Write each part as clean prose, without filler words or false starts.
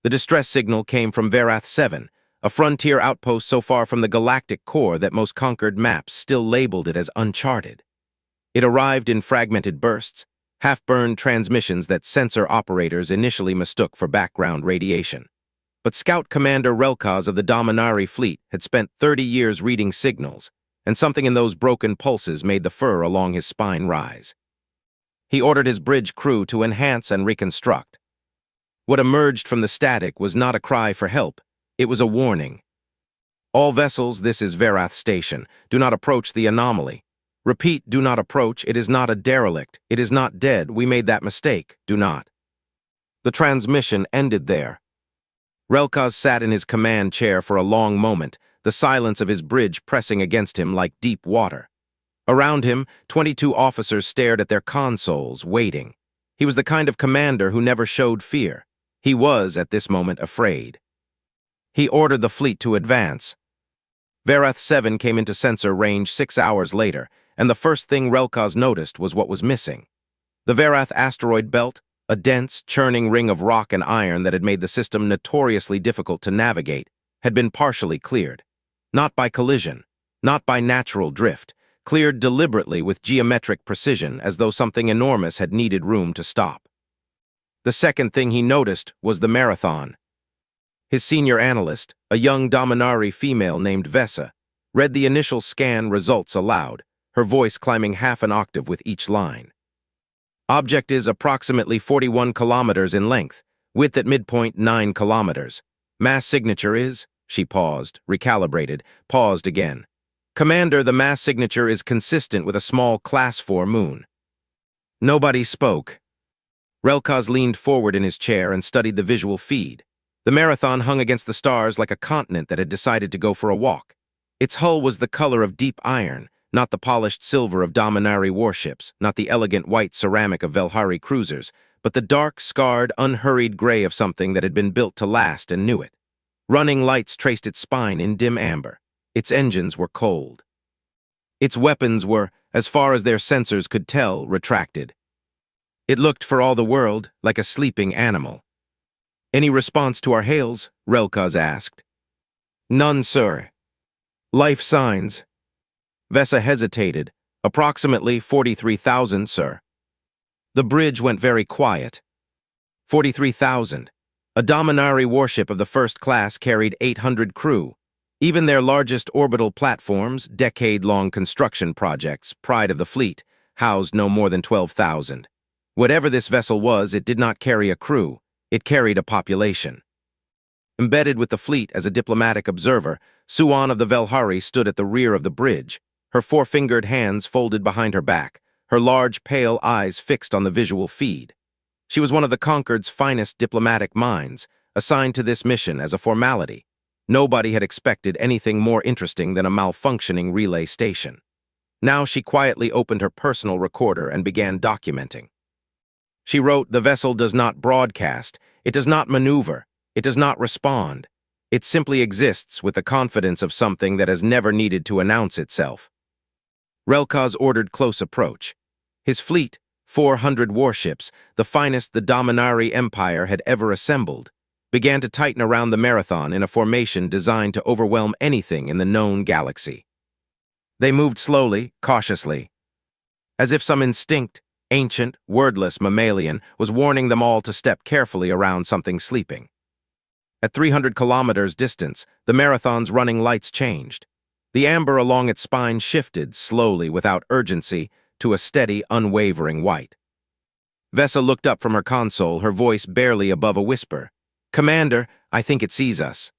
The distress signal came from Verath 7, a frontier outpost so far from the galactic core that most conquered maps still labeled it as uncharted. It arrived in fragmented bursts, half-burned transmissions that sensor operators initially mistook for background radiation. But Scout Commander Relkaz of the Dominari fleet had spent 30 years reading signals, and something in those broken pulses made the fur along his spine rise. He ordered his bridge crew to enhance and reconstruct. What emerged from the static was not a cry for help, it was a warning. All vessels, this is Verath Station. Do not approach the anomaly. Repeat, do not approach. It is not a derelict. It is not dead. We made that mistake. Do not. The transmission ended there. Relkaz sat in his command chair for a long moment, the silence of his bridge pressing against him like deep water. Around him, 22 officers stared at their consoles, waiting. He was the kind of commander who never showed fear. He was, at this moment, afraid. He ordered the fleet to advance. Verath 7 came into sensor range 6 hours later, and the first thing Relkaz noticed was what was missing. The Verath asteroid belt, a dense, churning ring of rock and iron that had made the system notoriously difficult to navigate, had been partially cleared. Not by collision, not by natural drift, cleared deliberately with geometric precision as though something enormous had needed room to stop. The second thing he noticed was the marathon. His senior analyst, a young Dominari female named Vesa, read the initial scan results aloud, her voice climbing half an octave with each line. Object is approximately 41 kilometers in length, width at midpoint 9 kilometers. Mass signature is, she paused, recalibrated, paused again. Commander, the mass signature is consistent with a small Class 4 moon. Nobody spoke. Relkaz leaned forward in his chair and studied the visual feed. The marathon hung against the stars like a continent that had decided to go for a walk. Its hull was the color of deep iron, not the polished silver of Dominari warships, not the elegant white ceramic of Velhari cruisers, but the dark, scarred, unhurried gray of something that had been built to last and knew it. Running lights traced its spine in dim amber. Its engines were cold. Its weapons were, as far as their sensors could tell, retracted. It looked, for all the world, like a sleeping animal. "Any response to our hails?" Relkaz asked. "None, sir." "Life signs?" Vesa hesitated. "Approximately 43,000, sir." The bridge went very quiet. 43,000. A Dominari warship of the first class carried 800 crew. Even their largest orbital platforms, decade-long construction projects, pride of the fleet, housed no more than 12,000. Whatever this vessel was, it did not carry a crew. It carried a population. Embedded with the fleet as a diplomatic observer, Suan of the Velhari stood at the rear of the bridge, her four-fingered hands folded behind her back, her large, pale eyes fixed on the visual feed. She was one of the Concord's finest diplomatic minds, assigned to this mission as a formality. Nobody had expected anything more interesting than a malfunctioning relay station. Now she quietly opened her personal recorder and began documenting. She wrote, "The vessel does not broadcast, it does not maneuver, it does not respond. It simply exists with the confidence of something that has never needed to announce itself." Relkaz ordered close approach. His fleet, 400 warships, the finest the Dominari Empire had ever assembled, began to tighten around the marathon in a formation designed to overwhelm anything in the known galaxy. They moved slowly, cautiously, as if some instinct, ancient, wordless mammalian, was warning them all to step carefully around something sleeping. At 300 kilometers distance, the marathon's running lights changed. The amber along its spine shifted, slowly, without urgency, to a steady, unwavering white. Vesa looked up from her console, her voice barely above a whisper. "Commander, I think it sees us."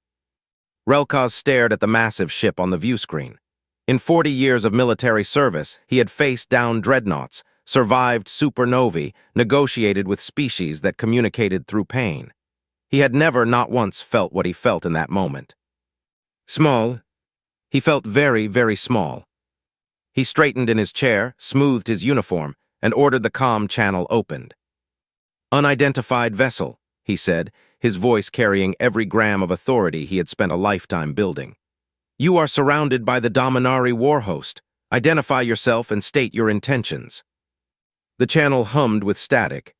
Relkaz stared at the massive ship on the view screen. In 40 years of military service, he had faced down dreadnoughts, survived supernovae, negotiated with species that communicated through pain. He had never, not once, felt what he felt in that moment. Small. He felt very, very small. He straightened in his chair, smoothed his uniform, and ordered the comm channel opened. "Unidentified vessel," he said, his voice carrying every gram of authority he had spent a lifetime building. "You are surrounded by the Dominari war host. Identify yourself and state your intentions." The channel hummed with static.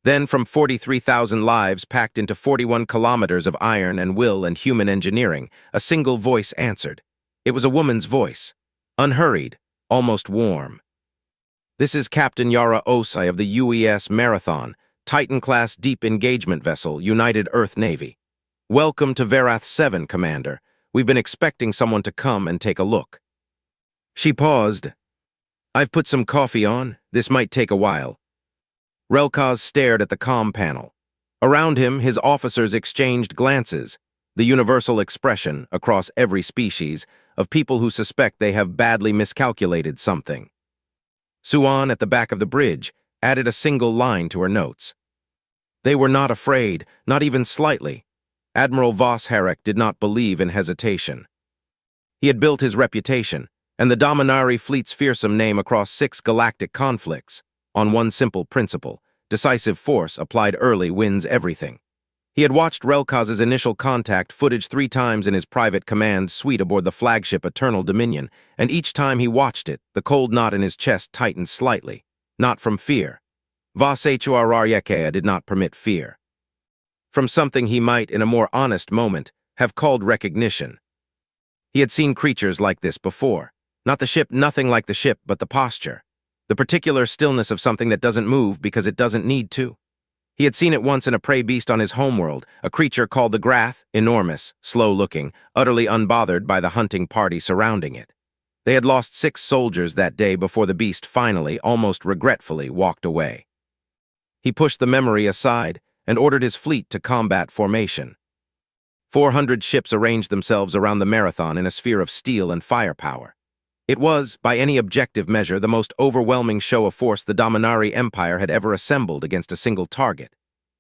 Then, from 43,000 lives packed into 41 kilometers of iron and will and human engineering, a single voice answered. It was a woman's voice, unhurried, almost warm. "This is Captain Yara Osai of the UES Marathon, Titan-class deep engagement vessel, United Earth Navy. Welcome to Verath 7, Commander. We've been expecting someone to come and take a look." She paused. "I've put some coffee on. This might take a while." Relkaz stared at the comm panel. Around him, his officers exchanged glances, the universal expression, across every species, of people who suspect they have badly miscalculated something. Suan, at the back of the bridge, added a single line to her notes. They were not afraid, not even slightly. Admiral Voss Herrick did not believe in hesitation. He had built his reputation, and the Dominari fleet's fearsome name across 6 galactic conflicts, on one simple principle: decisive force applied early wins everything. He had watched Relkaz's initial contact footage 3 times in his private command suite aboard the flagship Eternal Dominion, and each time he watched it, the cold knot in his chest tightened slightly. Not from fear. Voss HFY did not permit fear. From something he might, in a more honest moment, have called recognition. He had seen creatures like this before. Not the ship, nothing like the ship, but the posture. The particular stillness of something that doesn't move because it doesn't need to. He had seen it once in a prey beast on his homeworld, a creature called the Grath, enormous, slow-looking, utterly unbothered by the hunting party surrounding it. They had lost 6 soldiers that day before the beast finally, almost regretfully, walked away. He pushed the memory aside and ordered his fleet to combat formation. 400 ships arranged themselves around the Marathon in a sphere of steel and firepower. It was, by any objective measure, the most overwhelming show of force the Dominari Empire had ever assembled against a single target.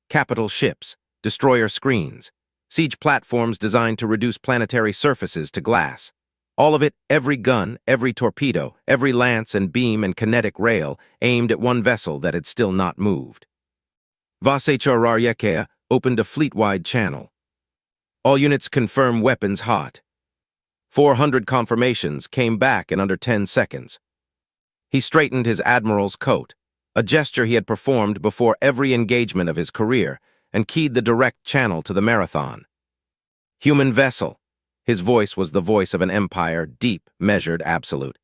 Capital ships, destroyer screens, siege platforms designed to reduce planetary surfaces to glass. All of it, every gun, every torpedo, every lance and beam and kinetic rail, aimed at one vessel that had still not moved. Voss HFY opened a fleet-wide channel. "All units confirm weapons hot." 400 confirmations came back in under 10 seconds. He straightened his admiral's coat, a gesture he had performed before every engagement of his career, and keyed the direct channel to the Marathon. "Human vessel." His voice was the voice of an empire, deep, measured, absolute.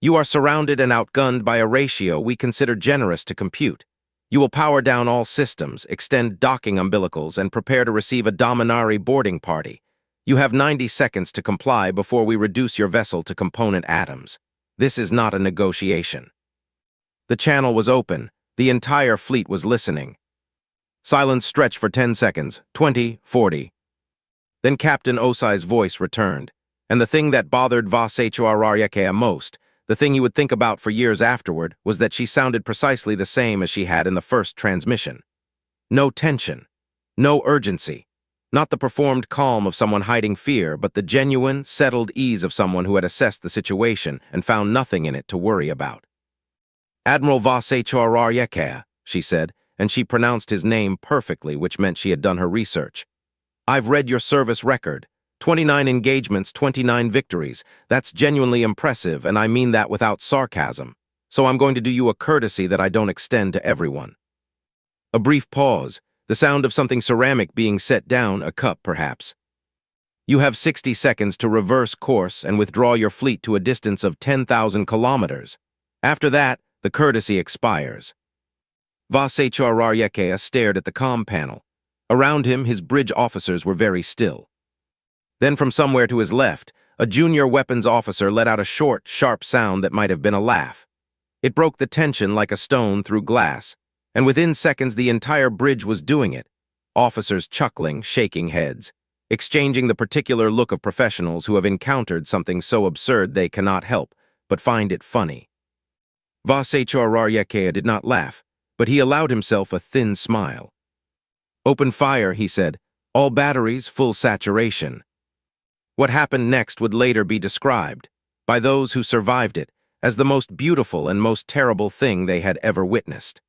"You are surrounded and outgunned by a ratio we consider generous to compute. You will power down all systems, extend docking umbilicals, and prepare to receive a Dominari boarding party. You have 90 seconds to comply before we reduce your vessel to component atoms. This is not a negotiation." The channel was open. The entire fleet was listening. Silence stretched for 10 seconds, 20, 40. Then Captain Osai's voice returned, and the thing that bothered Voss HFY most, the thing he would think about for years afterward, was that she sounded precisely the same as she had in the first transmission. No tension, no urgency. Not the performed calm of someone hiding fear, but the genuine, settled ease of someone who had assessed the situation and found nothing in it to worry about. "Admiral Voss HFY," she said, and she pronounced his name perfectly, which meant she had done her research. "I've read your service record. 29 engagements, 29 victories. That's genuinely impressive, and I mean that without sarcasm. So I'm going to do you a courtesy that I don't extend to everyone." A brief pause. The sound of something ceramic being set down, a cup perhaps. "You have 60 seconds to reverse course and withdraw your fleet to a distance of 10,000 kilometers. After that, the courtesy expires." Voss HFY stared at the comm panel. Around him, his bridge officers were very still. Then from somewhere to his left, a junior weapons officer let out a short, sharp sound that might have been a laugh. It broke the tension like a stone through glass, and within seconds the entire bridge was doing it, officers chuckling, shaking heads, exchanging the particular look of professionals who have encountered something so absurd they cannot help but find it funny. Voss HFY did not laugh, but he allowed himself a thin smile. "Open fire," he said. "All batteries, full saturation." What happened next would later be described, by those who survived it, as the most beautiful and most terrible thing they had ever witnessed.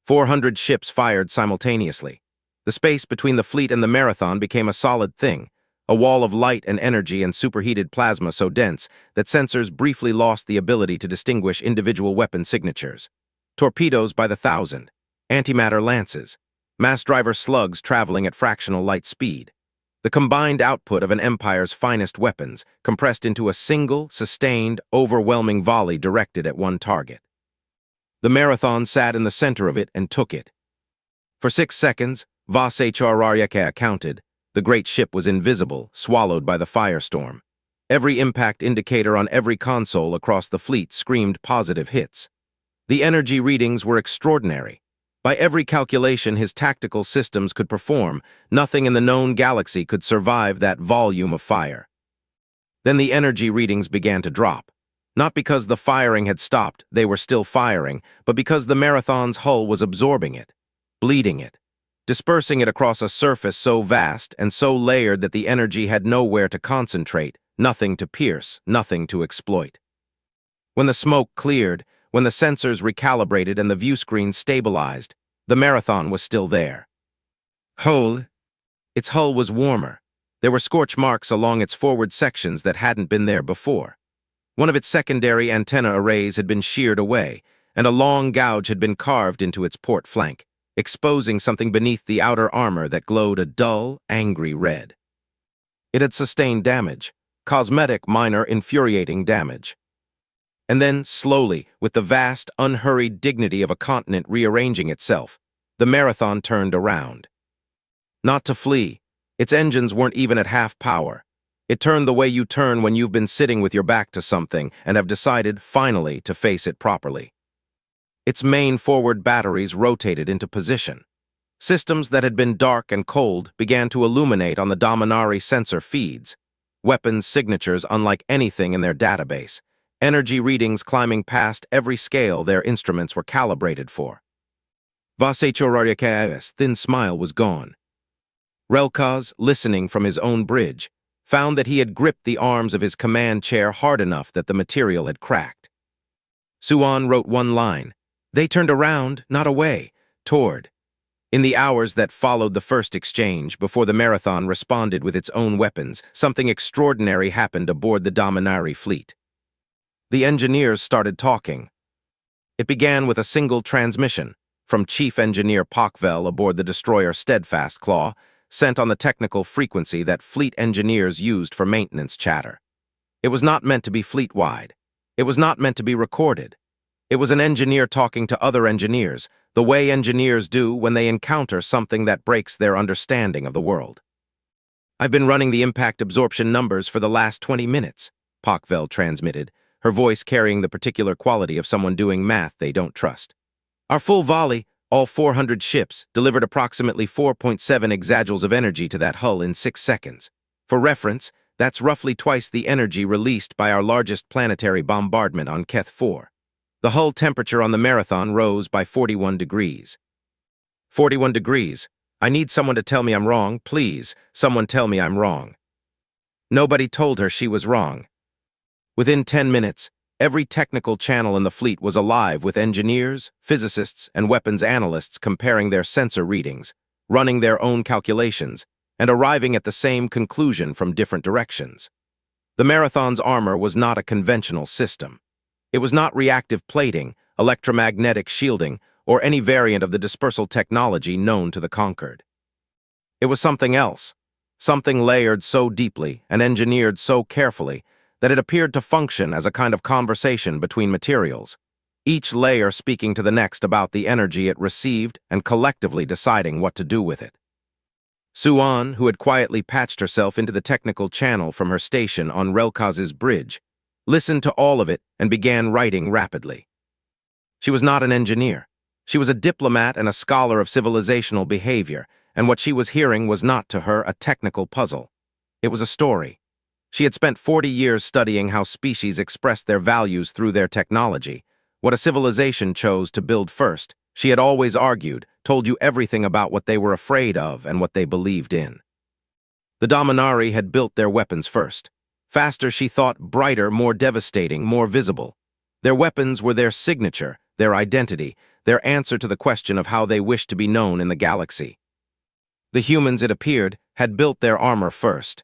400 ships fired simultaneously. The space between the fleet and the Marathon became a solid thing, a wall of light and energy and superheated plasma so dense that sensors briefly lost the ability to distinguish individual weapon signatures. Torpedoes by the thousand. antimatter lances, mass driver slugs traveling at fractional light speed. The combined output of an empire's finest weapons, compressed into a single, sustained, overwhelming volley directed at one target. The Marathon sat in the center of it and took it. For 6 seconds, Vas HFY counted. The great ship was invisible, swallowed by the firestorm. Every impact indicator on every console across the fleet screamed positive hits. The energy readings were extraordinary. By every calculation his tactical systems could perform, nothing in the known galaxy could survive that volume of fire. Then the energy readings began to drop. Not because the firing had stopped, they were still firing, but because the Marathon's hull was absorbing it, bleeding it, dispersing it across a surface so vast and so layered that the energy had nowhere to concentrate, nothing to pierce, nothing to exploit. When the smoke cleared, when the sensors recalibrated and the view screen stabilized, the Marathon was still there. Its hull was warmer. There were scorch marks along its forward sections that hadn't been there before. One of its secondary antenna arrays had been sheared away, and a long gouge had been carved into its port flank, exposing something beneath the outer armor that glowed a dull, angry red. It had sustained damage, cosmetic, minor, infuriating damage. And then, slowly, with the vast, unhurried dignity of a continent rearranging itself, the Marathon turned around. Not to flee. Its engines weren't even at half power. It turned the way you turn when you've been sitting with your back to something and have decided, finally, to face it properly. Its main forward batteries rotated into position. Systems that had been dark and cold began to illuminate on the Dominari sensor feeds, weapons signatures unlike anything in their database, energy readings climbing past every scale their instruments were calibrated for. Vas HFY's thin smile was gone. Relkaz, listening from his own bridge, found that he had gripped the arms of his command chair hard enough that the material had cracked. Suan wrote one line. They turned around, not away, toward. In the hours that followed the first exchange, before the Marathon responded with its own weapons, something extraordinary happened aboard the Dominari fleet. The engineers started talking. It began with a single transmission, from Chief Engineer Pockvel aboard the destroyer Steadfast Claw, sent on the technical frequency that fleet engineers used for maintenance chatter. It was not meant to be fleet-wide. It was not meant to be recorded. It was an engineer talking to other engineers, the way engineers do when they encounter something that breaks their understanding of the world. I've been running the impact absorption numbers for the last 20 minutes, Pockvel transmitted, her voice carrying the particular quality of someone doing math they don't trust. Our full volley, all 400 ships, delivered approximately 4.7 exajoules of energy to that hull in 6 seconds. For reference, that's roughly twice the energy released by our largest planetary bombardment on Keth 4. The hull temperature on the Marathon rose by 41 degrees. 41 degrees. I need someone to tell me I'm wrong, please. Someone tell me I'm wrong. Nobody told her she was wrong. Within 10 minutes, every technical channel in the fleet was alive with engineers, physicists, and weapons analysts comparing their sensor readings, running their own calculations, and arriving at the same conclusion from different directions. The Marathon's armor was not a conventional system. It was not reactive plating, electromagnetic shielding, or any variant of the dispersal technology known to the conquered. It was something else, something layered so deeply and engineered so carefully that it appeared to function as a kind of conversation between materials, each layer speaking to the next about the energy it received and collectively deciding what to do with it. Suan, who had quietly patched herself into the technical channel from her station on Relkaz's bridge, listened to all of it and began writing rapidly. She was not an engineer. She was a diplomat and a scholar of civilizational behavior, and what she was hearing was not to her a technical puzzle. It was a story. She had spent 40 years studying how species expressed their values through their technology. What a civilization chose to build first, she had always argued, told you everything about what they were afraid of and what they believed in. The Dominari had built their weapons first. Faster, she thought, brighter, more devastating, more visible. Their weapons were their signature, their identity, their answer to the question of how they wished to be known in the galaxy. The humans, it appeared, had built their armor first.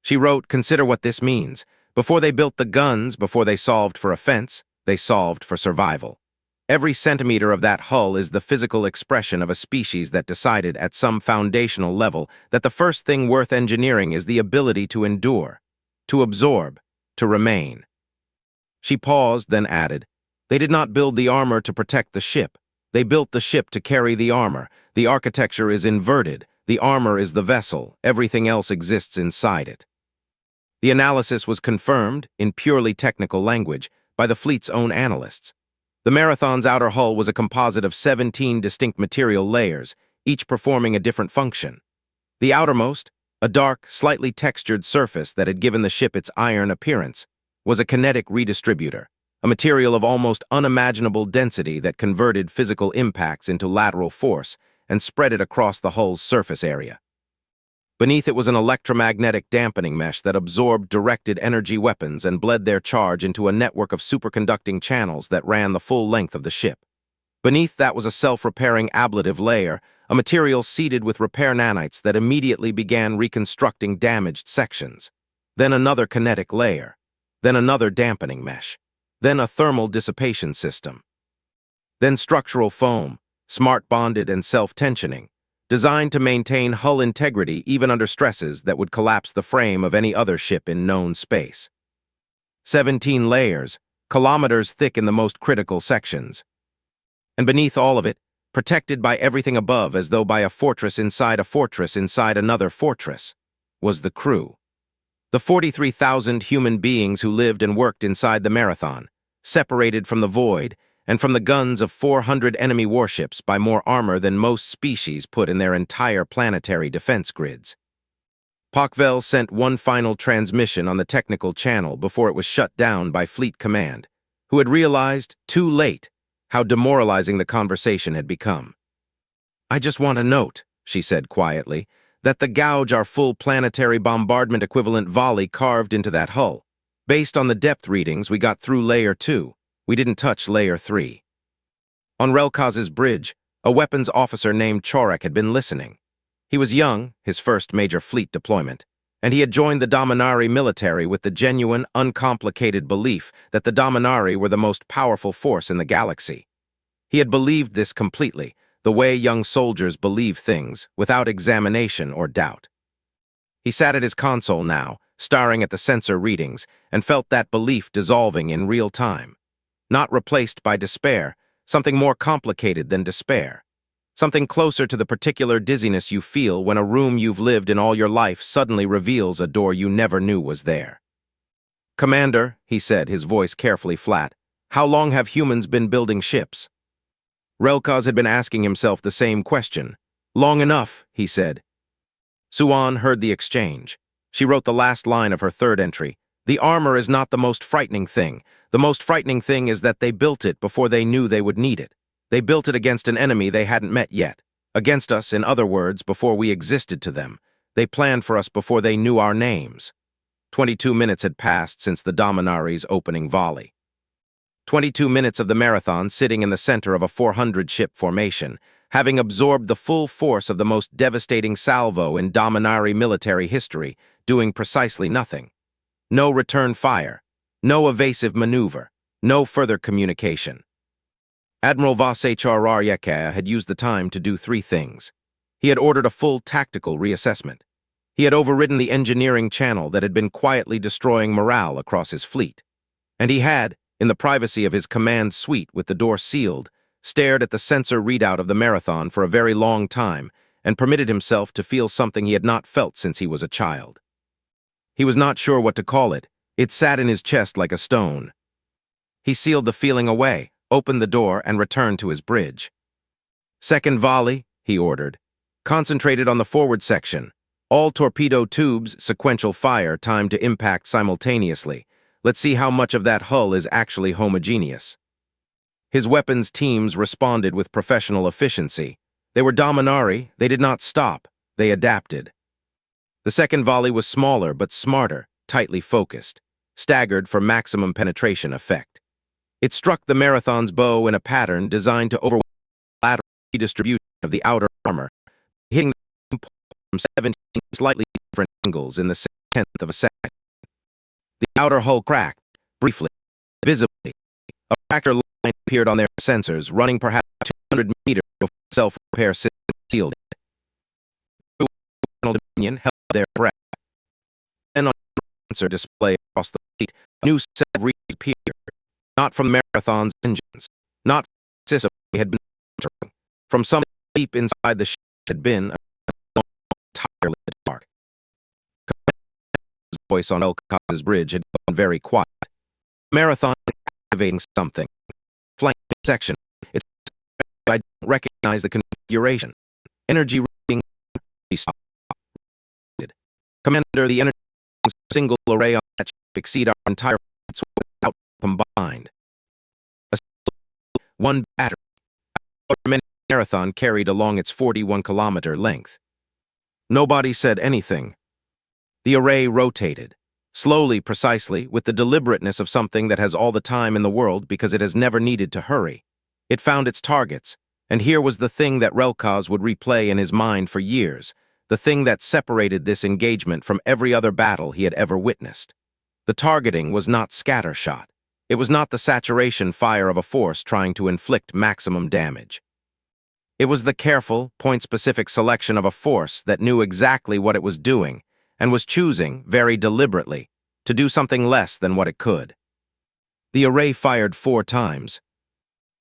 She wrote, consider what this means. Before they built the guns, before they solved for offense, they solved for survival. Every centimeter of that hull is the physical expression of a species that decided at some foundational level that the first thing worth engineering is the ability to endure, to absorb, to remain. She paused, then added, "They did not build the armor to protect the ship. They built the ship to carry the armor. The architecture is inverted. The armor is the vessel. Everything else exists inside it." The analysis was confirmed, in purely technical language, by the fleet's own analysts. The Marathon's outer hull was a composite of 17 distinct material layers, each performing a different function. The outermost, a dark, slightly textured surface that had given the ship its iron appearance, was a kinetic redistributor, a material of almost unimaginable density that converted physical impacts into lateral force and spread it across the hull's surface area. Beneath it was an electromagnetic dampening mesh that absorbed directed energy weapons and bled their charge into a network of superconducting channels that ran the full length of the ship. Beneath that was a self-repairing ablative layer, a material seeded with repair nanites that immediately began reconstructing damaged sections. Then another kinetic layer. Then another dampening mesh. Then a thermal dissipation system. Then structural foam, smart-bonded and self-tensioning, designed to maintain hull integrity even under stresses that would collapse the frame of any other ship in known space. 17 layers, kilometers thick in the most critical sections. And beneath all of it, protected by everything above as though by a fortress inside another fortress, was the crew. The 43,000 human beings who lived and worked inside the Marathon, separated from the void and from the guns of 400 enemy warships by more armor than most species put in their entire planetary defense grids. Pockvel sent one final transmission on the technical channel before it was shut down by Fleet Command, who had realized, too late, how demoralizing the conversation had become. "I just want to note," she said quietly, "that the gouge our full planetary bombardment equivalent volley carved into that hull. Based on the depth readings we got through Layer 2, we didn't touch Layer 3. On Relkaz's bridge, a weapons officer named Chorek had been listening. He was young, his first major fleet deployment, and he had joined the Dominari military with the genuine, uncomplicated belief that the Dominari were the most powerful force in the galaxy. He had believed this completely, the way young soldiers believe things, without examination or doubt. He sat at his console now, staring at the sensor readings, and felt that belief dissolving in real time. Not replaced by despair, something more complicated than despair. Something closer to the particular dizziness you feel when a room you've lived in all your life suddenly reveals a door you never knew was there. "Commander," he said, his voice carefully flat, "how long have humans been building ships?" Relkaz had been asking himself the same question. "Long enough," he said. Suan heard the exchange. She wrote the last line of her third entry. "The armor is not the most frightening thing. The most frightening thing is that they built it before they knew they would need it. They built it against an enemy they hadn't met yet. Against us, in other words, before we existed to them. They planned for us before they knew our names." 22 minutes had passed since the Dominari's opening volley. 22 minutes of the Marathon sitting in the center of a 400-ship formation, having absorbed the full force of the most devastating salvo in Dominari military history, doing precisely nothing. No return fire, no evasive maneuver, no further communication. Admiral Vas-HRR had used the time to do three things. He had ordered a full tactical reassessment. He had overridden the engineering channel that had been quietly destroying morale across his fleet. And he had, in the privacy of his command suite with the door sealed, stared at the sensor readout of the Marathon for a very long time and permitted himself to feel something he had not felt since he was a child. He was not sure what to call it. It sat in his chest like a stone. He sealed the feeling away, opened the door, and returned to his bridge. "Second volley," he ordered. "Concentrated on the forward section. All torpedo tubes, sequential fire, timed to impact simultaneously. Let's see how much of that hull is actually homogeneous." His weapons teams responded with professional efficiency. They were Dominari, they did not stop, they adapted. The second volley was smaller but smarter, tightly focused, staggered for maximum penetration effect. It struck the Marathon's bow in a pattern designed to overwhelm the lateral redistribution of the outer armor, hitting the from 17 slightly different angles in the 1/10 of a second. The outer hull cracked, briefly, visibly. A fracture appeared on their sensors, running perhaps 200 meters before the self-repair system sealed it. The Channel Dominion held their breath. Then on the sensor display across the fleet, a new set of readings appeared. Not from Marathon's engines, not from the system they had been monitoring. From something deep inside the ship had been entirely dark. His voice on Elkaz's bridge had gone very quiet. Marathon is activating something. Flank section. It's I don't recognize the configuration. Energy reading stopped. Commander, the energy single array on that ship exceed our entire fleet's without combined. One battery. Many Marathon carried along its 41-kilometer length. Nobody said anything. The array rotated, slowly, precisely, with the deliberateness of something that has all the time in the world because it has never needed to hurry. It found its targets, and here was the thing that Relkaz would replay in his mind for years, the thing that separated this engagement from every other battle he had ever witnessed. The targeting was not scattershot. It was not the saturation fire of a force trying to inflict maximum damage. It was the careful, point-specific selection of a force that knew exactly what it was doing and was choosing, very deliberately, to do something less than what it could. The array fired 4 times.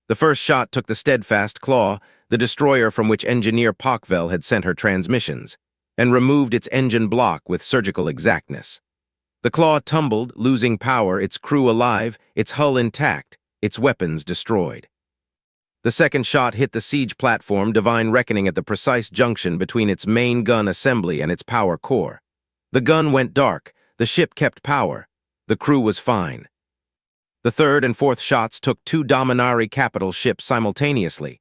The first shot took the steadfast Claw, the destroyer from which engineer Pockvel had sent her transmissions, and removed its engine block with surgical exactness. The Claw tumbled, losing power, its crew alive, its hull intact, its weapons destroyed. The second shot hit the siege platform, Divine Reckoning, at the precise junction between its main gun assembly and its power core. The gun went dark, the ship kept power, the crew was fine. The third and fourth shots took 2 Dominari capital ships simultaneously.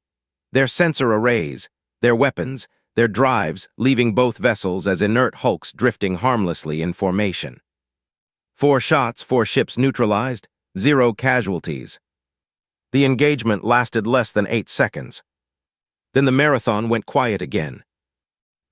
Their sensor arrays, their weapons, their drives, leaving both vessels as inert hulks drifting harmlessly in formation. 4 shots, 4 ships neutralized, 0 casualties. The engagement lasted less than 8 seconds. Then the Marathon went quiet again.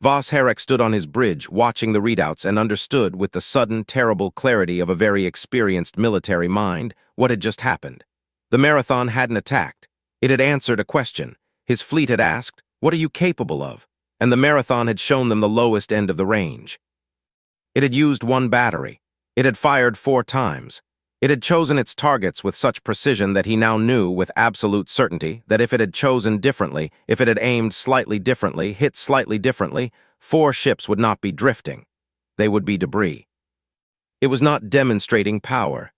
Voss Herrick stood on his bridge, watching the readouts, and understood with the sudden, terrible clarity of a very experienced military mind what had just happened. The Marathon hadn't attacked. It had answered a question. His fleet had asked, "What are you capable of?" And the Marathon had shown them the lowest end of the range. It had used 1 battery. It had fired 4 times. It had chosen its targets with such precision that he now knew with absolute certainty that if it had chosen differently, if it had aimed slightly differently, hit slightly differently, 4 ships would not be drifting. They would be debris. It was not demonstrating power.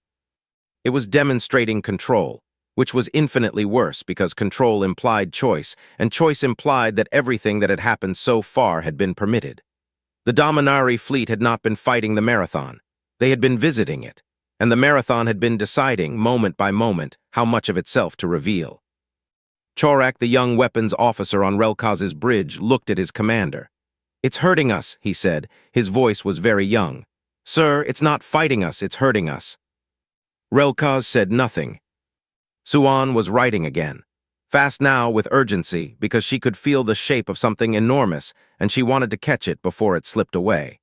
It was demonstrating control, which was infinitely worse because control implied choice, and choice implied that everything that had happened so far had been permitted. The Dominari fleet had not been fighting the Marathon. They had been visiting it, and the Marathon had been deciding, moment by moment, how much of itself to reveal. Chorak, the young weapons officer on Relkaz's bridge, looked at his commander. "It's hurting us," he said. His voice was very young. "Sir, it's not fighting us, it's hurting us." Relkaz said nothing. Suan was writing again. Fast now, with urgency, because she could feel the shape of something enormous, and she wanted to catch it before it slipped away.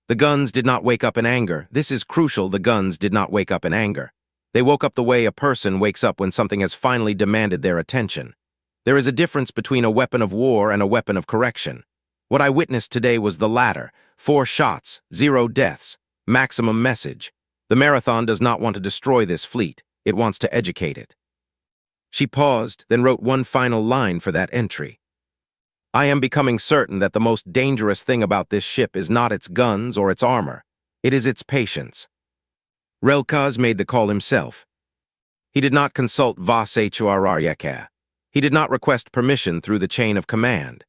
The guns did not wake up in anger. This is crucial, the guns did not wake up in anger. They woke up the way a person wakes up when something has finally demanded their attention. There is a difference between a weapon of war and a weapon of correction. What I witnessed today was the latter. 4 shots, 0 deaths, maximum message. The Marathon does not want to destroy this fleet. It wants to educate it. She paused, then wrote 1 final line for that entry. "I am becoming certain that the most dangerous thing about this ship is not its guns or its armor. It is its patience." Relkaz made the call himself. He did not consult Voss HFY. He did not request permission through the chain of command.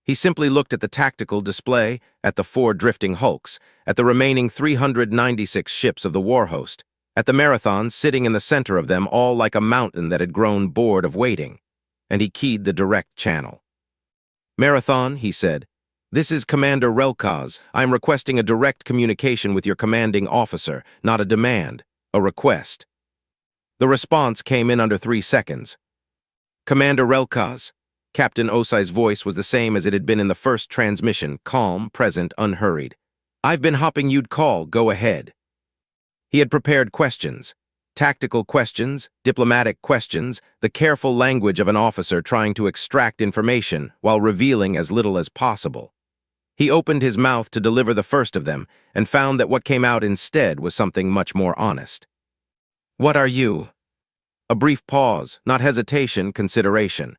He simply looked at the tactical display, at the 4 drifting hulks, at the remaining 396 ships of the war host, at the Marathon sitting in the center of them all like a mountain that had grown bored of waiting, and he keyed the direct channel. "Marathon," he said, "this is Commander Relkaz. I am requesting a direct communication with your commanding officer, not a demand, a request." The response came in under 3 seconds. "Commander Relkaz." Captain Osai's voice was the same as it had been in the first transmission, calm, present, unhurried. "I've been hopping, you'd call, go ahead." He had prepared questions. Tactical questions, diplomatic questions, the careful language of an officer trying to extract information while revealing as little as possible. He opened his mouth to deliver the first of them and found that what came out instead was something much more honest. "What are you?" A brief pause, not hesitation, consideration.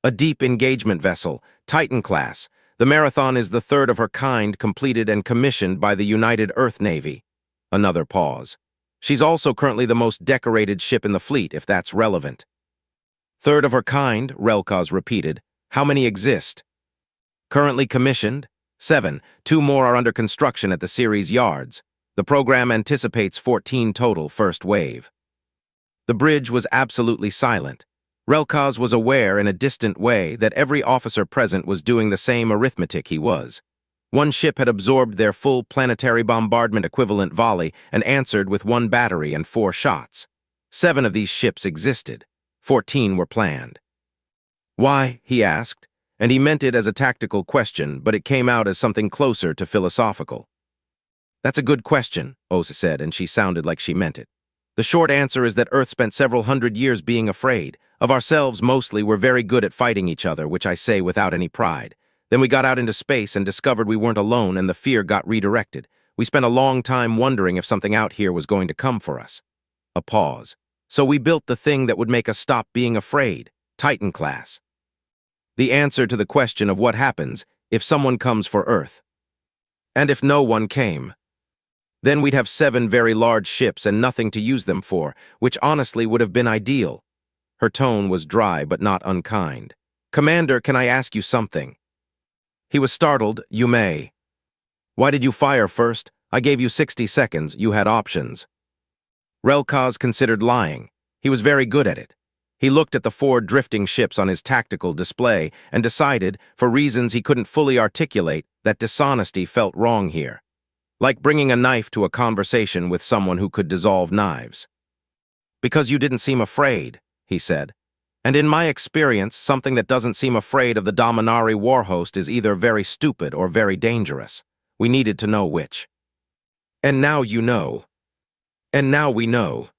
"A deep engagement vessel, Titan class. The Marathon is the third of her kind completed and commissioned by the United Earth Navy." Another pause. "She's also currently the most decorated ship in the fleet, if that's relevant." "Third of her kind," Relkaz repeated. "How many exist?" "Currently commissioned? 7. 2 more are under construction at the series yards. The program anticipates 14 total first wave." The bridge was absolutely silent. Relkaz was aware in a distant way that every officer present was doing the same arithmetic he was. One ship had absorbed their full planetary bombardment equivalent volley and answered with 1 battery and 4 shots. 7 of these ships existed. 14 were planned. "Why?" he asked, and he meant it as a tactical question, but it came out as something closer to philosophical. "That's a good question," Osa said, and she sounded like she meant it. "The short answer is that Earth spent several hundred years being afraid. Of ourselves mostly, we're very good at fighting each other, which I say without any pride. Then we got out into space and discovered we weren't alone, and the fear got redirected. We spent a long time wondering if something out here was going to come for us." A pause. "So we built the thing that would make us stop being afraid. Titan class. The answer to the question of what happens if someone comes for Earth. And if no one came? Then we'd have 7 very large ships and nothing to use them for, which honestly would have been ideal." Her tone was dry but not unkind. "Commander, can I ask you something?" He was startled. "You may." "Why did you fire first? I gave you 60 seconds. You had options." Relkaz considered lying. He was very good at it. He looked at the 4 drifting ships on his tactical display and decided, for reasons he couldn't fully articulate, that dishonesty felt wrong here. Like bringing a knife to a conversation with someone who could dissolve knives. "Because you didn't seem afraid," he said. "And in my experience, something that doesn't seem afraid of the Dominari warhost is either very stupid or very dangerous. We needed to know which. And now you know. And now we know."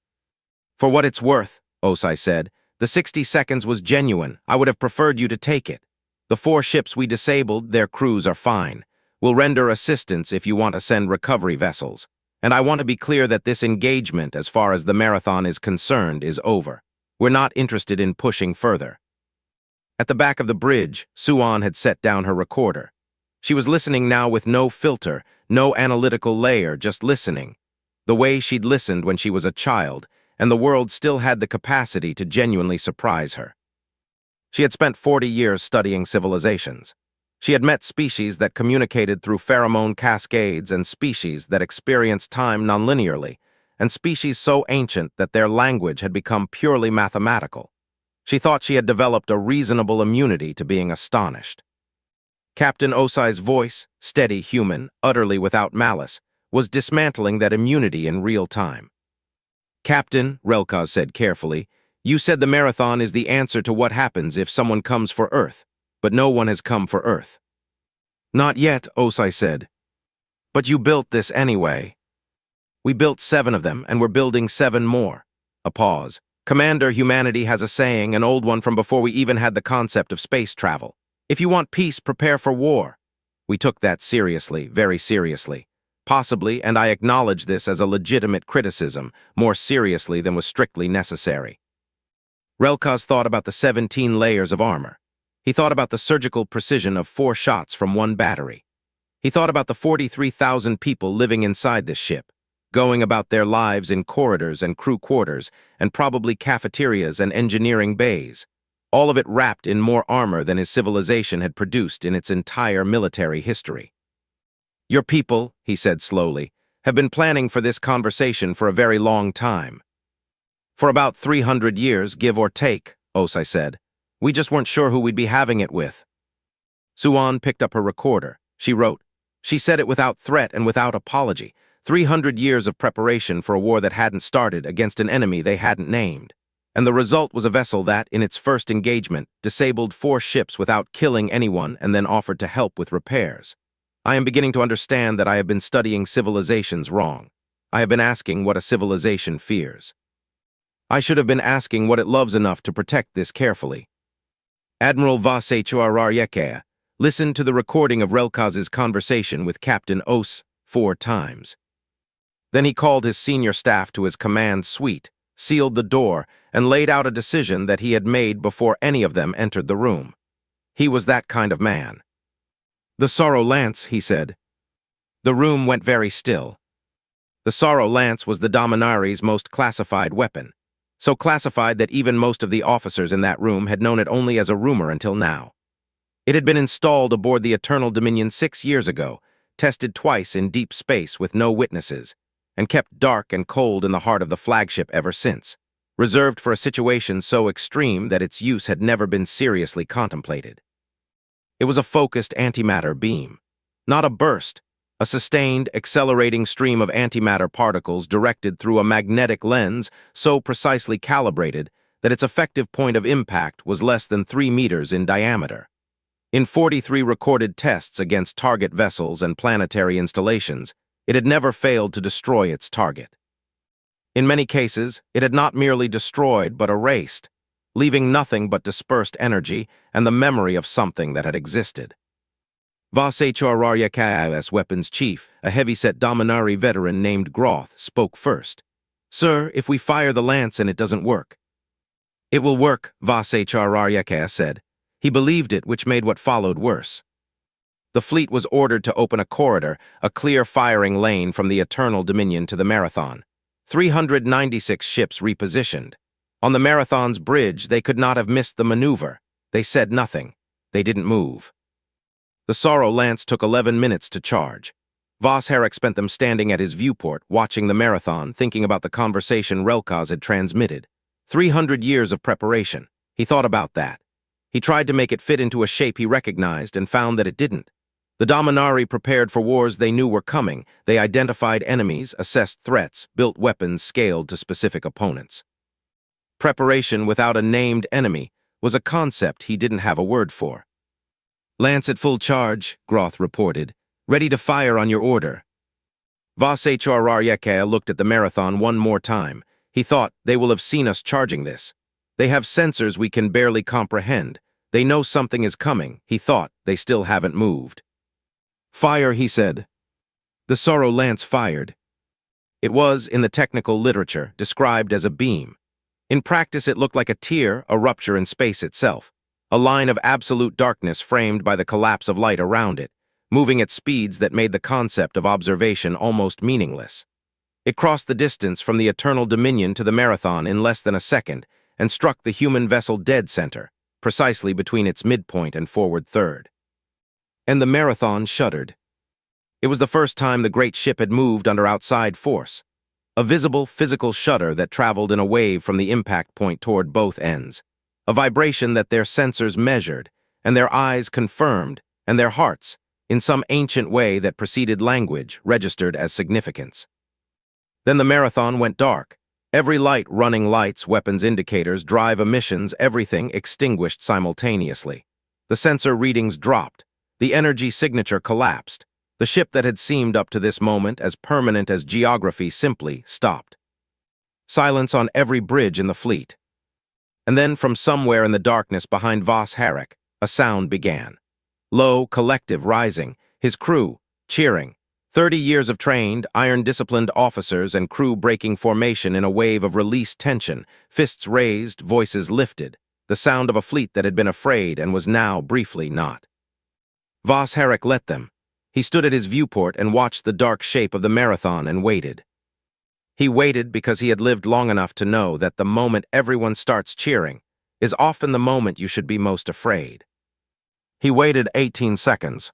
"For what it's worth," Osai said, "the 60 seconds was genuine. I would have preferred you to take it. The 4 ships we disabled, their crews are fine. We'll render assistance if you want to send recovery vessels. And I want to be clear that this engagement, as far as the Marathon is concerned, is over. We're not interested in pushing further." At the back of the bridge, Suan had set down her recorder. She was listening now with no filter, no analytical layer, just listening. The way she'd listened when she was a child, and the world still had the capacity to genuinely surprise her. She had spent 40 years studying civilizations. She had met species that communicated through pheromone cascades and species that experienced time nonlinearly, and species so ancient that their language had become purely mathematical. She thought she had developed a reasonable immunity to being astonished. Captain Osai's voice, steady, human, utterly without malice, was dismantling that immunity in real time. "Captain," Relkaz said carefully, "you said the Marathon is the answer to what happens if someone comes for Earth, but no one has come for Earth." "Not yet," Osai said. "But you built this anyway." "We built 7 of them, and we're building 7 more." A pause. "Commander, humanity has a saying, an old one from before we even had the concept of space travel. If you want peace, prepare for war." We took that seriously, very seriously. Possibly, and I acknowledge this as a legitimate criticism, more seriously than was strictly necessary. Relkaz thought about the 17 layers of armor. He thought about the surgical precision of 4 shots from 1 battery. He thought about the 43,000 people living inside this ship, going about their lives in corridors and crew quarters, and probably cafeterias and engineering bays, all of it wrapped in more armor than his civilization had produced in its entire military history. "Your people," he said slowly, "have been planning for this conversation for a very long time. For about 300 years, give or take," Osai said. "We just weren't sure who we'd be having it with." Suan picked up her recorder. She wrote. She said it without threat and without apology. 300 years of preparation for a war that hadn't started against an enemy they hadn't named. And the result was a vessel that, in its first engagement, disabled 4 ships without killing anyone and then offered to help with repairs. I am beginning to understand that I have been studying civilizations wrong. I have been asking what a civilization fears. I should have been asking what it loves enough to protect this carefully. Admiral Vas HFY listened to the recording of Relkaz's conversation with Captain Os 4 times. Then he called his senior staff to his command suite, sealed the door, and laid out a decision that he had made before any of them entered the room. He was that kind of man. "The Sorrow Lance," he said. The room went very still. The Sorrow Lance was the Dominari's most classified weapon, so classified that even most of the officers in that room had known it only as a rumor until now. It had been installed aboard the Eternal Dominion 6 years ago, tested twice in deep space with no witnesses, and kept dark and cold in the heart of the flagship ever since, reserved for a situation so extreme that its use had never been seriously contemplated. It was a focused antimatter beam, not a burst, a sustained, accelerating stream of antimatter particles directed through a magnetic lens so precisely calibrated that its effective point of impact was less than 3 meters in diameter. In 43 recorded tests against target vessels and planetary installations, it had never failed to destroy its target. In many cases, it had not merely destroyed but erased, leaving nothing but dispersed energy and the memory of something that had existed. Vas HFY's weapons chief, a heavyset Dominari veteran named Groth, spoke first. "Sir, if we fire the lance and it doesn't work." "It will work," Vas HFY said. He believed it, which made what followed worse. The fleet was ordered to open a corridor, a clear firing lane from the Eternal Dominion to the Marathon. 396 ships repositioned. On the Marathon's bridge, they could not have missed the maneuver. They said nothing. They didn't move. The Sorrow Lance took 11 minutes to charge. Vas Herrick spent them standing at his viewport, watching the Marathon, thinking about the conversation Relkaz had transmitted. 300 years of preparation. He thought about that. He tried to make it fit into a shape he recognized and found that it didn't. The Dominari prepared for wars they knew were coming. They identified enemies, assessed threats, built weapons scaled to specific opponents. Preparation without a named enemy was a concept he didn't have a word for. "Lance at full charge," Groth reported. "Ready to fire on your order." Vas HFY looked at the Marathon one more time. He thought, they will have seen us charging this. They have sensors we can barely comprehend. They know something is coming. He thought, they still haven't moved. "Fire," he said. The Sorrow Lance fired. It was, in the technical literature, described as a beam. In practice, it looked like a tear, a rupture in space itself, a line of absolute darkness framed by the collapse of light around it, moving at speeds that made the concept of observation almost meaningless. It crossed the distance from the Eternal Dominion to the Marathon in less than a second and struck the human vessel dead center, precisely between its midpoint and forward third. And the Marathon shuddered. It was the first time the great ship had moved under outside force, a visible physical shudder that traveled in a wave from the impact point toward both ends, a vibration that their sensors measured, and their eyes confirmed, and their hearts, in some ancient way that preceded language, registered as significance. Then the Marathon went dark. Every light, running lights, weapons indicators, drive emissions, everything extinguished simultaneously. The sensor readings dropped. The energy signature collapsed. The ship that had seemed up to this moment as permanent as geography simply stopped. Silence on every bridge in the fleet. And then from somewhere in the darkness behind Vas Herrick, a sound began. Low, collective, rising, his crew, cheering. 30 years of trained, iron-disciplined officers and crew breaking formation in a wave of released tension, fists raised, voices lifted, the sound of a fleet that had been afraid and was now briefly not. Vas Herrick let them. He stood at his viewport and watched the dark shape of the Marathon and waited. He waited because he had lived long enough to know that the moment everyone starts cheering is often the moment you should be most afraid. He waited 18 seconds.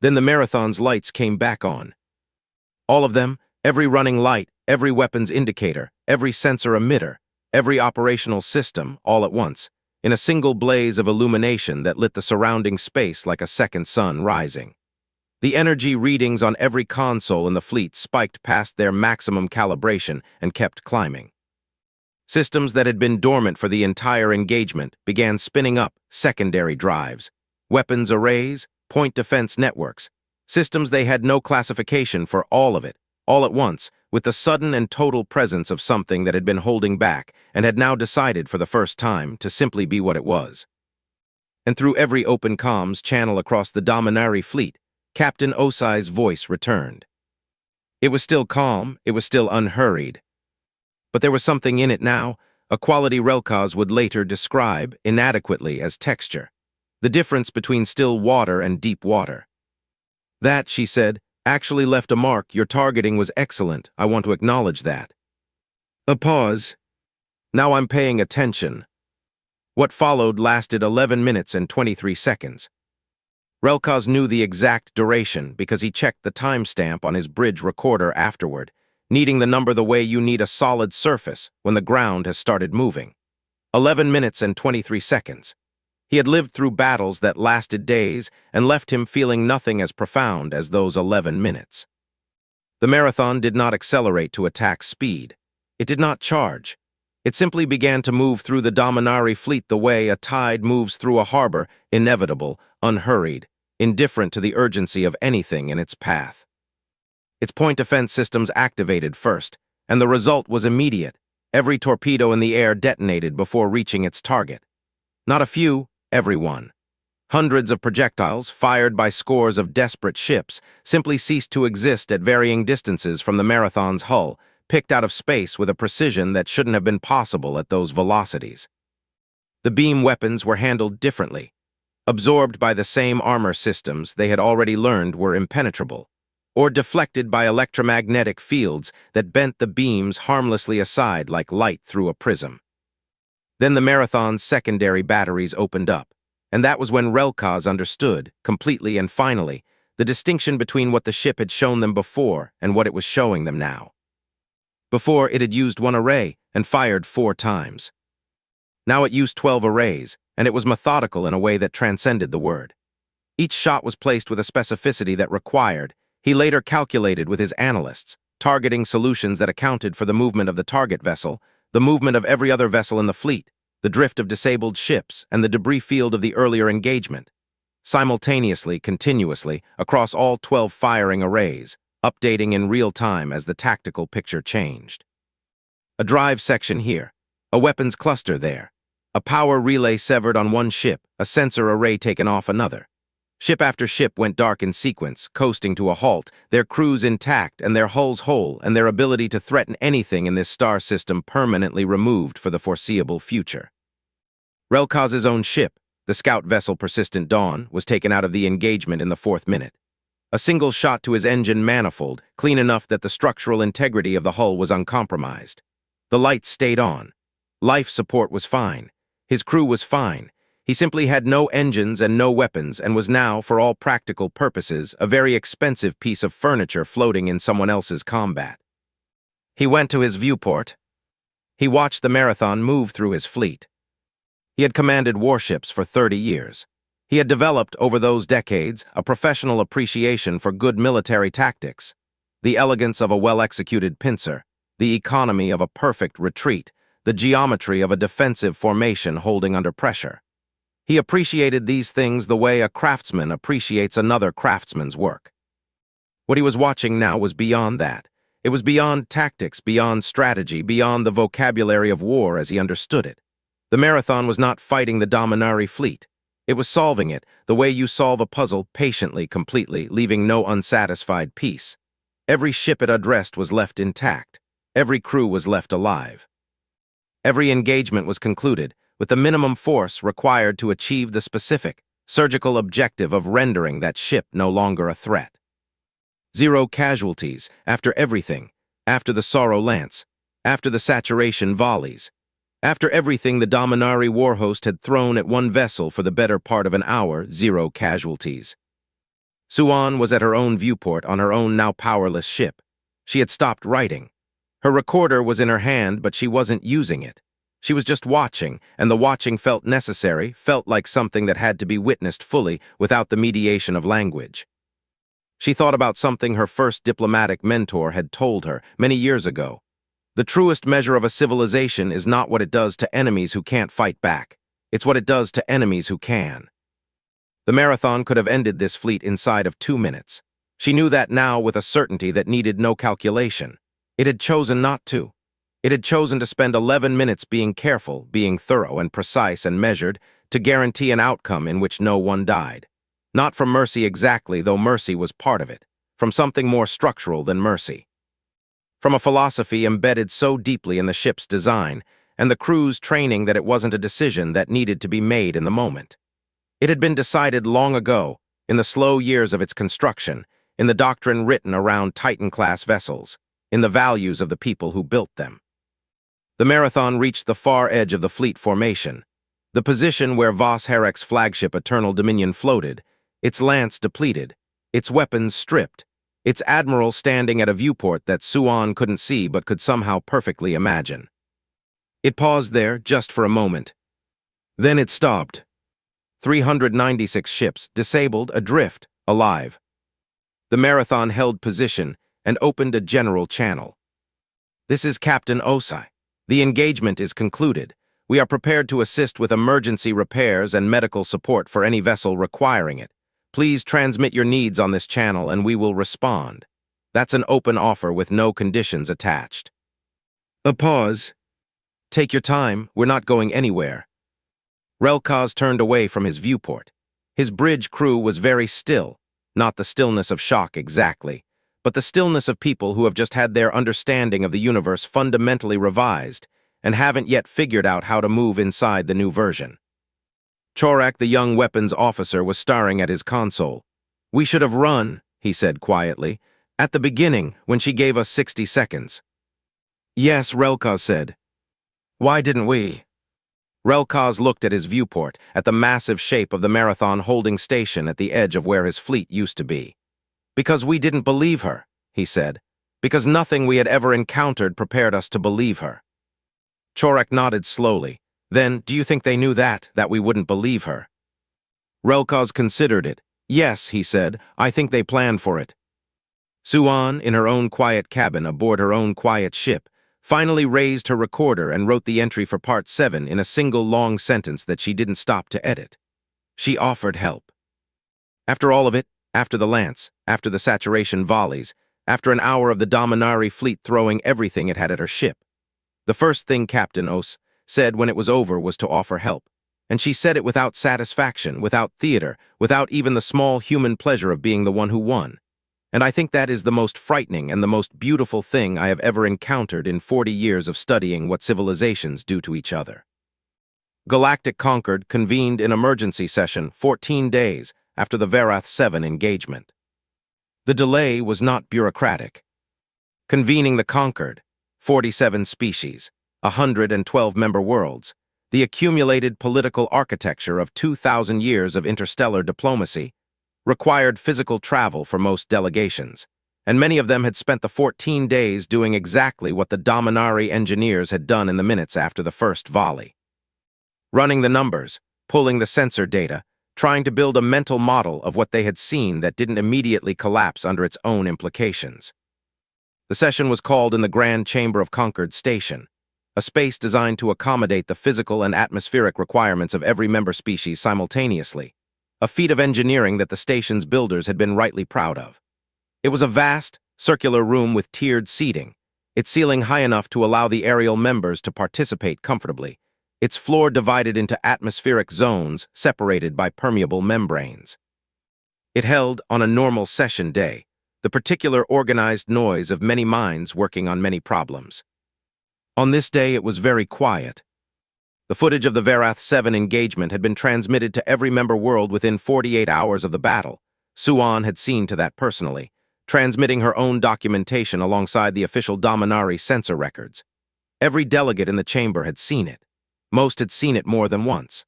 Then the Marathon's lights came back on. All of them, every running light, every weapons indicator, every sensor emitter, every operational system, all at once, in a single blaze of illumination that lit the surrounding space like a second sun rising. The energy readings on every console in the fleet spiked past their maximum calibration and kept climbing. Systems that had been dormant for the entire engagement began spinning up, secondary drives, weapons arrays, point defense networks, systems they had no classification for all of it, all at once, with the sudden and total presence of something that had been holding back and had now decided for the first time to simply be what it was. And through every open comms channel across the Dominari fleet, Captain Osai's voice returned. It was still calm, it was still unhurried. But there was something in it now, a quality Relkaz would later describe, inadequately, as texture. The difference between still water and deep water. That, she said, actually left a mark. Your targeting was excellent. I want to acknowledge that. A pause. Now I'm paying attention. What followed lasted 11 minutes and 23 seconds. Relkaz knew the exact duration because he checked the timestamp on his bridge recorder afterward, needing the number the way you need a solid surface when the ground has started moving. 11 minutes and 23 seconds. He had lived through battles that lasted days and left him feeling nothing as profound as those 11 minutes. The marathon did not accelerate to attack speed. It did not charge. It simply began to move through the Dominari fleet the way a tide moves through a harbor, inevitable, unhurried, indifferent to the urgency of anything in its path. Its point defense systems activated first, and the result was immediate. Every torpedo in the air detonated before reaching its target. Not a few, every one. Hundreds of projectiles, fired by scores of desperate ships, simply ceased to exist at varying distances from the Marathon's hull, picked out of space with a precision that shouldn't have been possible at those velocities. The beam weapons were handled differently, absorbed by the same armor systems they had already learned were impenetrable, or deflected by electromagnetic fields that bent the beams harmlessly aside like light through a prism. Then the Marathon's secondary batteries opened up, and that was when Relkaz understood, completely and finally, the distinction between what the ship had shown them before and what it was showing them now. Before, it had used one array and fired 4 times. Now it used 12 arrays, and it was methodical in a way that transcended the word. Each shot was placed with a specificity that required, he later calculated with his analysts, targeting solutions that accounted for the movement of the target vessel, the movement of every other vessel in the fleet, the drift of disabled ships, and the debris field of the earlier engagement. Simultaneously, continuously, across all 12 firing arrays, updating in real time as the tactical picture changed. A drive section here, a weapons cluster there, a power relay severed on one ship, a sensor array taken off another. Ship after ship went dark in sequence, coasting to a halt, their crews intact and their hulls whole, and their ability to threaten anything in this star system permanently removed for the foreseeable future. Relkaz's own ship, the scout vessel Persistent Dawn, was taken out of the engagement in the 4th minute. A single shot to his engine manifold, clean enough that the structural integrity of the hull was uncompromised. The lights stayed on. Life support was fine. His crew was fine. He simply had no engines and no weapons and was now, for all practical purposes, a very expensive piece of furniture floating in someone else's combat. He went to his viewport. He watched the Marathon move through his fleet. He had commanded warships for 30 years. He had developed, over those decades, a professional appreciation for good military tactics, the elegance of a well-executed pincer, the economy of a perfect retreat, the geometry of a defensive formation holding under pressure. He appreciated these things the way a craftsman appreciates another craftsman's work. What he was watching now was beyond that. It was beyond tactics, beyond strategy, beyond the vocabulary of war as he understood it. The Marathon was not fighting the Dominari fleet. It was solving it, the way you solve a puzzle, patiently, completely, leaving no unsatisfied piece. Every ship it addressed was left intact. Every crew was left alive. Every engagement was concluded, with the minimum force required to achieve the specific, surgical objective of rendering that ship no longer a threat. 0 casualties, after everything, after the Sorrow Lance, after the saturation volleys, after everything the Dominari warhost had thrown at one vessel for the better part of an hour, 0 casualties. Suan was at her own viewport on her own now powerless ship. She had stopped writing. Her recorder was in her hand, but she wasn't using it. She was just watching, and the watching felt necessary, felt like something that had to be witnessed fully without the mediation of language. She thought about something her first diplomatic mentor had told her many years ago. The truest measure of a civilization is not what it does to enemies who can't fight back. It's what it does to enemies who can. The Marathon could have ended this fleet inside of 2 minutes. She knew that now with a certainty that needed no calculation. It had chosen not to. It had chosen to spend 11 minutes being careful, being thorough and precise and measured, to guarantee an outcome in which no one died. Not from mercy exactly, though mercy was part of it. From something more structural than mercy. From a philosophy embedded so deeply in the ship's design, and the crew's training that it wasn't a decision that needed to be made in the moment. It had been decided long ago, in the slow years of its construction, in the doctrine written around Titan-class vessels, in the values of the people who built them. The Marathon reached the far edge of the fleet formation, the position where Voss Herrick's flagship Eternal Dominion floated, its lance depleted, its weapons stripped, its admiral standing at a viewport that Suan couldn't see but could somehow perfectly imagine. It paused there just for a moment. Then it stopped. 396 ships, disabled, adrift, alive. The Marathon held position and opened a general channel. "This is Captain Osai. The engagement is concluded. We are prepared to assist with emergency repairs and medical support for any vessel requiring it. Please transmit your needs on this channel and we will respond." That's an open offer with no conditions attached. A pause. "Take your time, we're not going anywhere." Relkaz turned away from his viewport. His bridge crew was very still, not the stillness of shock exactly, but the stillness of people who have just had their understanding of the universe fundamentally revised and haven't yet figured out how to move inside the new version. Chorak, the young weapons officer, was staring at his console. "We should have run," he said quietly, "at the beginning, when she gave us 60 seconds. "Yes," Relkaz said. "Why didn't we?" Relkaz looked at his viewport, at the massive shape of the Marathon holding station at the edge of where his fleet used to be. "Because we didn't believe her," he said. "Because nothing we had ever encountered prepared us to believe her." Chorak nodded slowly. "Then, do you think they knew that we wouldn't believe her?" Relkaz considered it. "Yes," he said, "I think they planned for it." Suan, in her own quiet cabin aboard her own quiet ship, finally raised her recorder and wrote the entry for Part 7 in a single long sentence that she didn't stop to edit. She offered help. After all of it, after the lance, after the saturation volleys, after an hour of the Dominari fleet throwing everything it had at her ship, the first thing Captain Os said when it was over was to offer help. And she said it without satisfaction, without theater, without even the small human pleasure of being the one who won. And I think that is the most frightening and the most beautiful thing I have ever encountered in 40 years of studying what civilizations do to each other. Galactic Concord convened in emergency session 14 days after the Verath 7 engagement. The delay was not bureaucratic. Convening the Concord, 47 species, 112 member worlds, the accumulated political architecture of 2,000 years of interstellar diplomacy, required physical travel for most delegations, and many of them had spent the 14 days doing exactly what the Dominari engineers had done in the minutes after the first volley. Running the numbers, pulling the sensor data, trying to build a mental model of what they had seen that didn't immediately collapse under its own implications. The session was called in the Grand Chamber of Concord Station, a space designed to accommodate the physical and atmospheric requirements of every member species simultaneously, a feat of engineering that the station's builders had been rightly proud of. It was a vast, circular room with tiered seating, its ceiling high enough to allow the aerial members to participate comfortably, its floor divided into atmospheric zones separated by permeable membranes. It held, on a normal session day, the particular organized noise of many minds working on many problems. On this day, it was very quiet. The footage of the Verath 7 engagement had been transmitted to every member world within 48 hours of the battle. Suan had seen to that personally, transmitting her own documentation alongside the official Dominari sensor records. Every delegate in the chamber had seen it. Most had seen it more than once.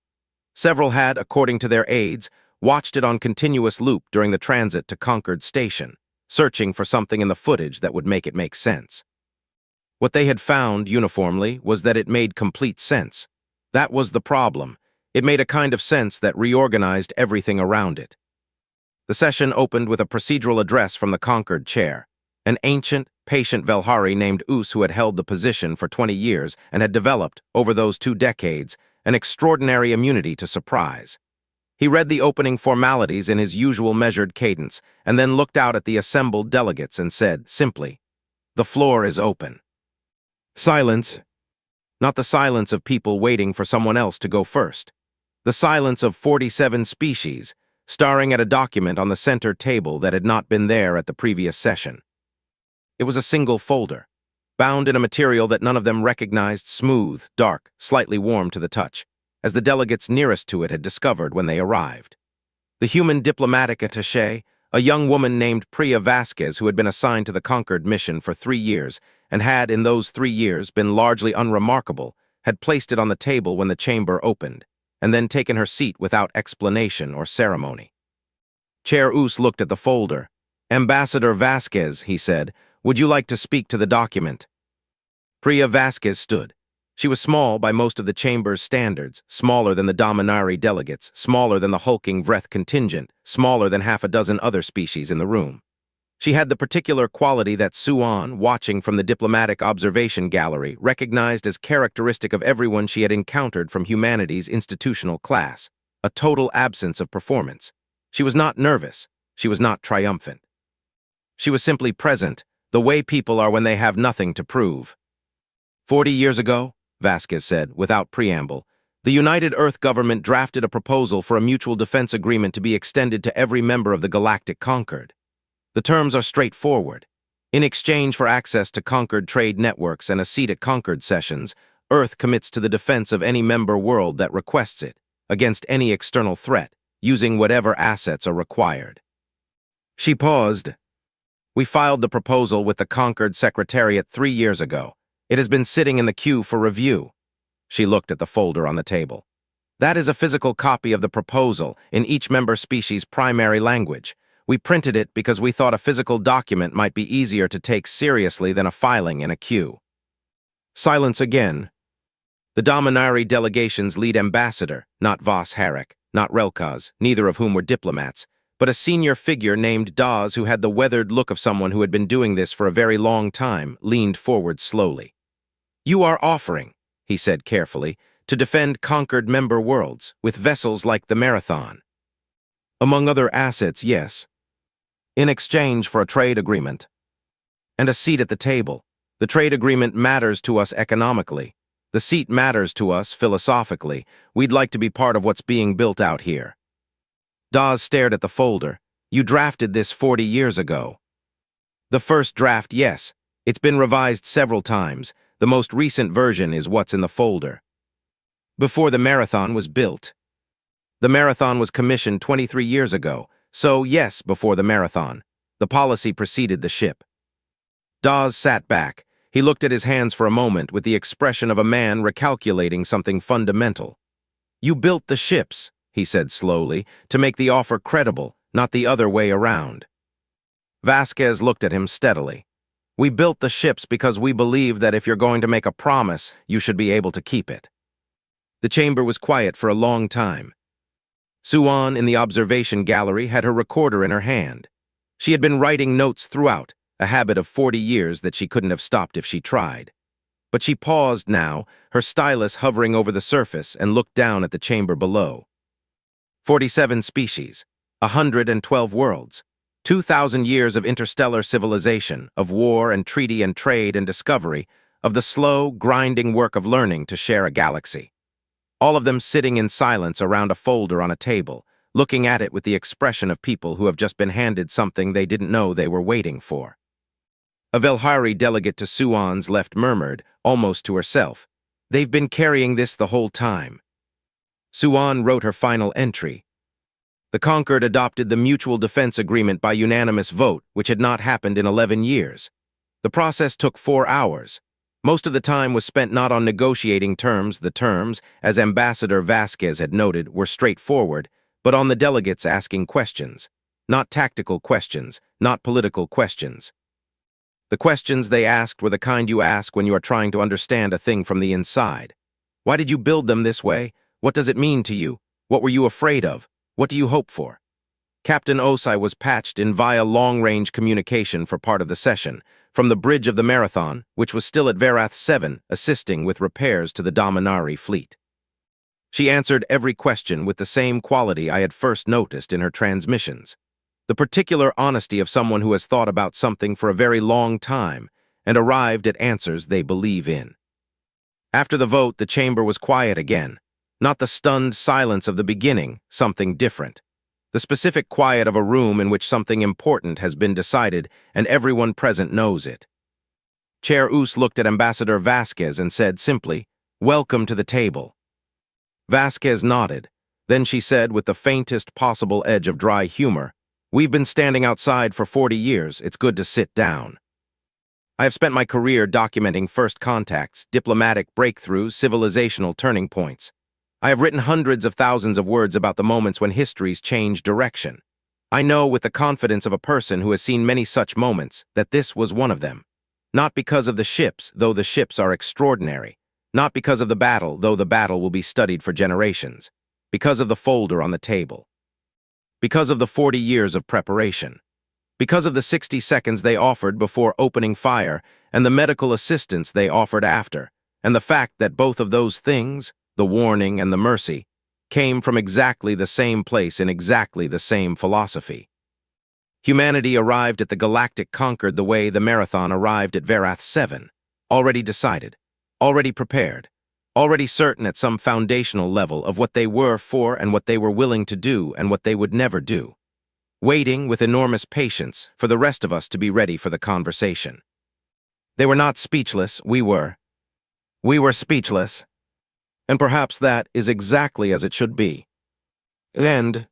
Several had, according to their aides, watched it on continuous loop during the transit to Concord Station, searching for something in the footage that would make it make sense. What they had found, uniformly, was that it made complete sense. That was the problem. It made a kind of sense that reorganized everything around it. The session opened with a procedural address from the Concord chair. An ancient, patient Velhari named Us who had held the position for 20 years and had developed, over those 2 decades, an extraordinary immunity to surprise. He read the opening formalities in his usual measured cadence and then looked out at the assembled delegates and said, simply, The floor is open. Silence. Not the silence of people waiting for someone else to go first. The silence of 47 species, staring at a document on the center table that had not been there at the previous session. It was a single folder, bound in a material that none of them recognized, smooth, dark, slightly warm to the touch, as the delegates nearest to it had discovered when they arrived. The human diplomatic attaché, a young woman named Priya Vasquez, who had been assigned to the Concord mission for 3 years and had, in those 3 years, been largely unremarkable, had placed it on the table when the chamber opened, and then taken her seat without explanation or ceremony. Chair Oos looked at the folder. "Ambassador Vasquez," he said, "would you like to speak to the document?" Priya Vasquez stood. She was small by most of the chamber's standards, smaller than the Dominari delegates, smaller than the hulking Vreth contingent, smaller than half a dozen other species in the room. She had the particular quality that Suan, watching from the diplomatic observation gallery, recognized as characteristic of everyone she had encountered from humanity's institutional class: a total absence of performance. She was not nervous. She was not triumphant. She was simply present, the way people are when they have nothing to prove. 40 years ago, Vasquez said, without preamble, the United Earth government drafted a proposal for a mutual defense agreement to be extended to every member of the Galactic Concord. The terms are straightforward. In exchange for access to Concord trade networks and a seat at Concord sessions, Earth commits to the defense of any member world that requests it, against any external threat, using whatever assets are required. She paused. We filed the proposal with the Concord Secretariat 3 years ago. It has been sitting in the queue for review. She looked at the folder on the table. That is a physical copy of the proposal in each member species' primary language. We printed it because we thought a physical document might be easier to take seriously than a filing in a queue. Silence again. The Dominari delegation's lead ambassador, not Voss Harrick, not Relkaz, neither of whom were diplomats, but a senior figure named Dawes who had the weathered look of someone who had been doing this for a very long time, leaned forward slowly. "You are offering," he said carefully, "to defend conquered member worlds with vessels like the Marathon." "Among other assets, yes. In exchange for a trade agreement. And a seat at the table. The trade agreement matters to us economically. The seat matters to us philosophically. We'd like to be part of what's being built out here." Dawes stared at the folder. "You drafted this 40 years ago." "The first draft, yes. It's been revised several times. The most recent version is what's in the folder. Before the Marathon was built. The Marathon was commissioned 23 years ago, so yes, before the Marathon. The policy preceded the ship." Dawes sat back. He looked at his hands for a moment with the expression of a man recalculating something fundamental. "You built the ships," he said slowly, "to make the offer credible, not the other way around." Vasquez looked at him steadily. "We built the ships because we believe that if you're going to make a promise, you should be able to keep it." The chamber was quiet for a long time. Suan, in the observation gallery, had her recorder in her hand. She had been writing notes throughout, a habit of 40 years that she couldn't have stopped if she tried. But she paused now, her stylus hovering over the surface, and looked down at the chamber below. 47 species, 112 worlds, 2,000 years of interstellar civilization, of war and treaty and trade and discovery, of the slow, grinding work of learning to share a galaxy. All of them sitting in silence around a folder on a table, looking at it with the expression of people who have just been handed something they didn't know they were waiting for. A Velhari delegate to Suan's left murmured, almost to herself, "They've been carrying this the whole time." Suan wrote her final entry. The Concord adopted the Mutual Defense Agreement by unanimous vote, which had not happened in 11 years. The process took 4 hours. Most of the time was spent not on negotiating terms. The terms, as Ambassador Vasquez had noted, were straightforward, but on the delegates asking questions. Not tactical questions, not political questions. The questions they asked were the kind you ask when you are trying to understand a thing from the inside. Why did you build them this way? What does it mean to you? What were you afraid of? What do you hope for? Captain Osai was patched in via long-range communication for part of the session, from the bridge of the Marathon, which was still at Verath 7, assisting with repairs to the Dominari fleet. She answered every question with the same quality I had first noticed in her transmissions. The particular honesty of someone who has thought about something for a very long time and arrived at answers they believe in. After the vote, the chamber was quiet again. Not the stunned silence of the beginning, something different. The specific quiet of a room in which something important has been decided and everyone present knows it. Chair Oos looked at Ambassador Vasquez and said simply, "Welcome to the table." Vasquez nodded. Then she said with the faintest possible edge of dry humor, "We've been standing outside for 40 years. It's good to sit down. I have spent my career documenting first contacts, diplomatic breakthroughs, civilizational turning points. I have written hundreds of thousands of words about the moments when histories change direction. I know with the confidence of a person who has seen many such moments that this was one of them. Not because of the ships, though the ships are extraordinary. Not because of the battle, though the battle will be studied for generations. Because of the folder on the table. Because of the 40 years of preparation. Because of the 60 seconds they offered before opening fire and the medical assistance they offered after, and the fact that both of those things, the warning and the mercy, came from exactly the same place in exactly the same philosophy. Humanity arrived at the galactic conquered the way the marathon arrived at Verath 7, already decided, already prepared, already certain at some foundational level of what they were for and what they were willing to do and what they would never do. Waiting with enormous patience for the rest of us to be ready for the conversation. They were not speechless, we were. We were speechless. And perhaps that is exactly as it should be. And